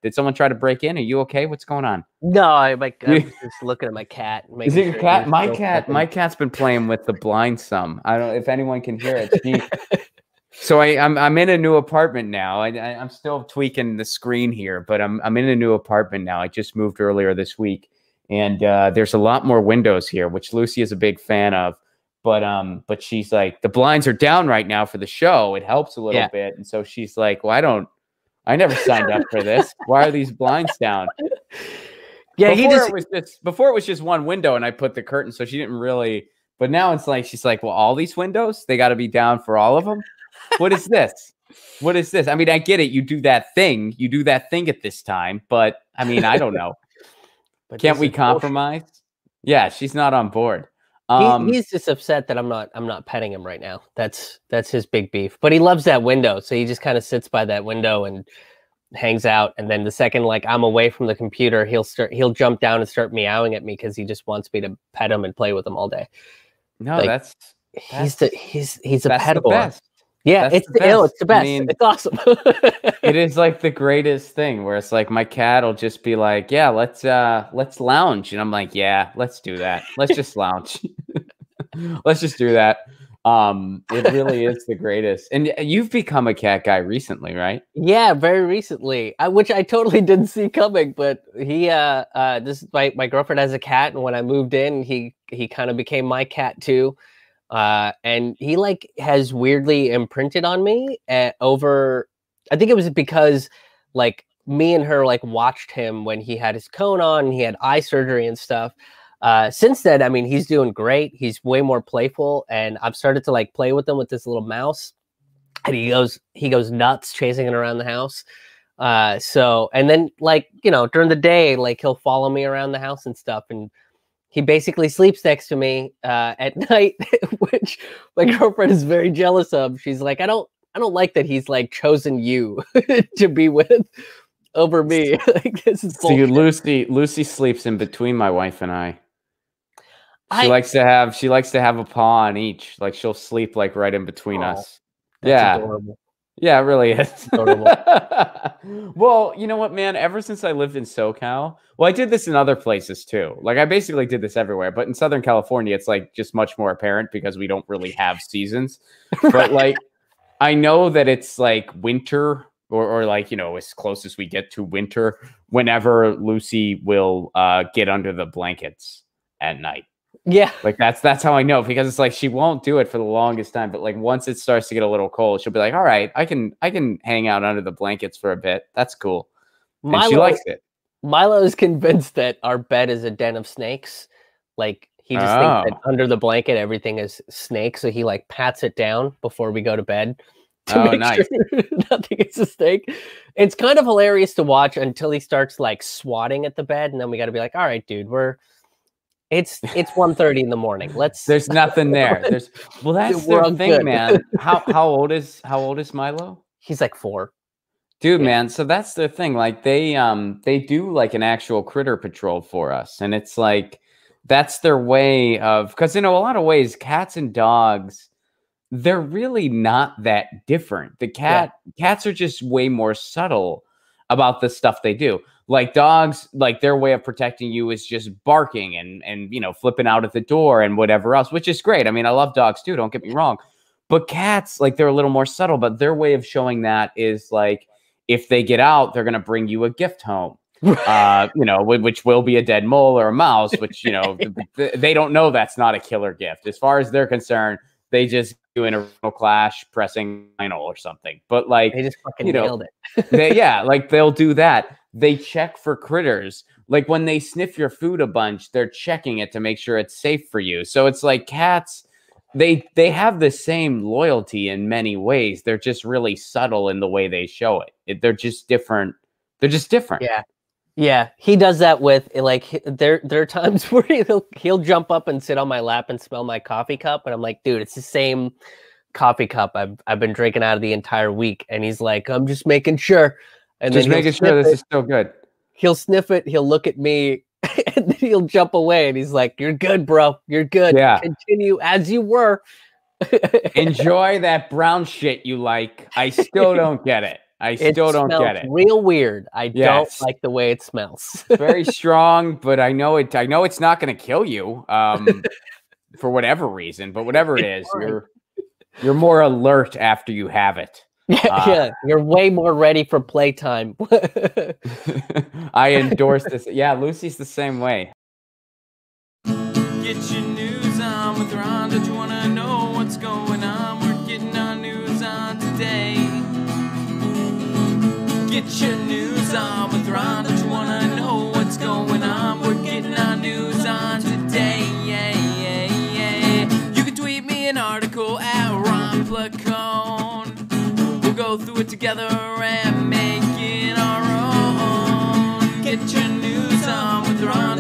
Did someone try to break in? Are you okay? What's going on? No, I'm just looking at my cat. Is it your cat? My cat's been playing with the blinds some. I don't know if anyone can hear it. So I'm in a new apartment now. I'm still tweaking the screen here, but I'm in a new apartment now. I just moved earlier this week, and there's a lot more windows here, which Lucy is a big fan of. But she's like, the blinds are down right now for the show. It helps a little bit, and so she's like, well, I never signed up for this. Why are these blinds down? Yeah, before it was just one window, and I put the curtain, so she didn't really. But now it's like she's like, well, all these windows, they got to be down for all of them. What is this? What is this? I mean, I get it. You do that thing at this time, but I mean, I don't know. Can't we compromise? Yeah, she's not on board. He's just upset that I'm not petting him right now. That's his big beef. But he loves that window, so he just kind of sits by that window and hangs out. And then the second like I'm away from the computer, he'll jump down and start meowing at me because he just wants me to pet him and play with him all day. No, like, he's a pet boy. Yeah, it's the best. I mean, it's awesome. It is like the greatest thing where it's like my cat will just be like, yeah, let's lounge. And I'm like, yeah, let's do that. Let's just lounge. Let's just do that. It really is the greatest. And you've become a cat guy recently, right? Yeah, very recently. Which I totally didn't see coming, but my girlfriend has a cat, and when I moved in, he kind of became my cat too. And he like has weirdly imprinted on me over, I think it was because like me and her like watched him when he had his cone on and he had eye surgery and stuff. Since then, I mean, he's doing great. He's way more playful, and I've started to like play with him with this little mouse, and he goes nuts chasing it around the house. And then like, during the day, like he'll follow me around the house and stuff, and he basically sleeps next to me at night, which my girlfriend is very jealous of. She's like, I don't like that he's like chosen you to be with over me. Like, this is bullshit. Lucy sleeps in between my wife and I. She likes to have a paw on each. Like she'll sleep like right in between us. Yeah. Adorable. Yeah, it really is. Well, you know what, man? Ever since I lived in SoCal, well, I did this in other places too. Like I basically did this everywhere, but in Southern California, it's like just much more apparent because we don't really have seasons. But like, I know that it's like winter or like, as close as we get to winter, whenever Lucy will get under the blankets at night. Yeah, like that's how I know, because it's like she won't do it for the longest time, but like once it starts to get a little cold, she'll be like, all right, I can hang out under the blankets for a bit. That's cool. And she likes it. Milo is convinced that our bed is a den of snakes. Like he just thinks that under the blanket everything is snakes, so he like pats it down before we go to bed to make sure nothing is a snake. It's kind of hilarious to watch until he starts like swatting at the bed, and then we got to be like, all right, dude, It's 1:30 in the morning. There's nothing there. That's their thing, man. How old is Milo? He's like 4. Dude, man. So that's their thing. Like they do like an actual critter patrol for us, and it's like that's their way of, because a lot of ways cats and dogs, they're really not that different. Cats are just way more subtle about the stuff they do. Like dogs, like their way of protecting you is just barking and flipping out at the door and whatever else, which is great. I mean, I love dogs too, don't get me wrong. But cats, like they're a little more subtle, but their way of showing that is like, if they get out, they're going to bring you a gift home, which will be a dead mole or a mouse, which, they don't know that's not a killer gift. As far as they're concerned, they just do an original Clash pressing vinyl or something. But like, they just fucking nailed it. Like they'll do that. They check for critters. Like when they sniff your food a bunch, they're checking it to make sure it's safe for you. So it's like cats, they have the same loyalty in many ways. They're just really subtle in the way they show it. They're just different. They're just different. Yeah. Yeah. He does that with like, there are times where he'll jump up and sit on my lap and smell my coffee cup. And I'm like, dude, it's the same coffee cup I've been drinking out of the entire week. And he's like, I'm just making sure. And just making sure this is still good. He'll sniff it. He'll look at me and then he'll jump away. And he's like, you're good, bro. You're good. Yeah. Continue as you were. Enjoy that brown shit you like. I still don't get it. I still don't get it. Real weird. I don't like the way it smells. Very strong, but I know it's not going to kill you for whatever reason. But whatever it is, you're more alert after you have it. Yeah, you're way more ready for playtime. I endorse this. Yeah, Lucy's the same way. Get your news on with Ron. Don't you want to know what's going on? We're getting our news on today. Get your news on with Ron. Don't you want to know what's going on? We're getting our news on today. Yeah, yeah, yeah. You can tweet me an article at Ron Placone. We'll go through it together and make it our own. Get your news on with Ron.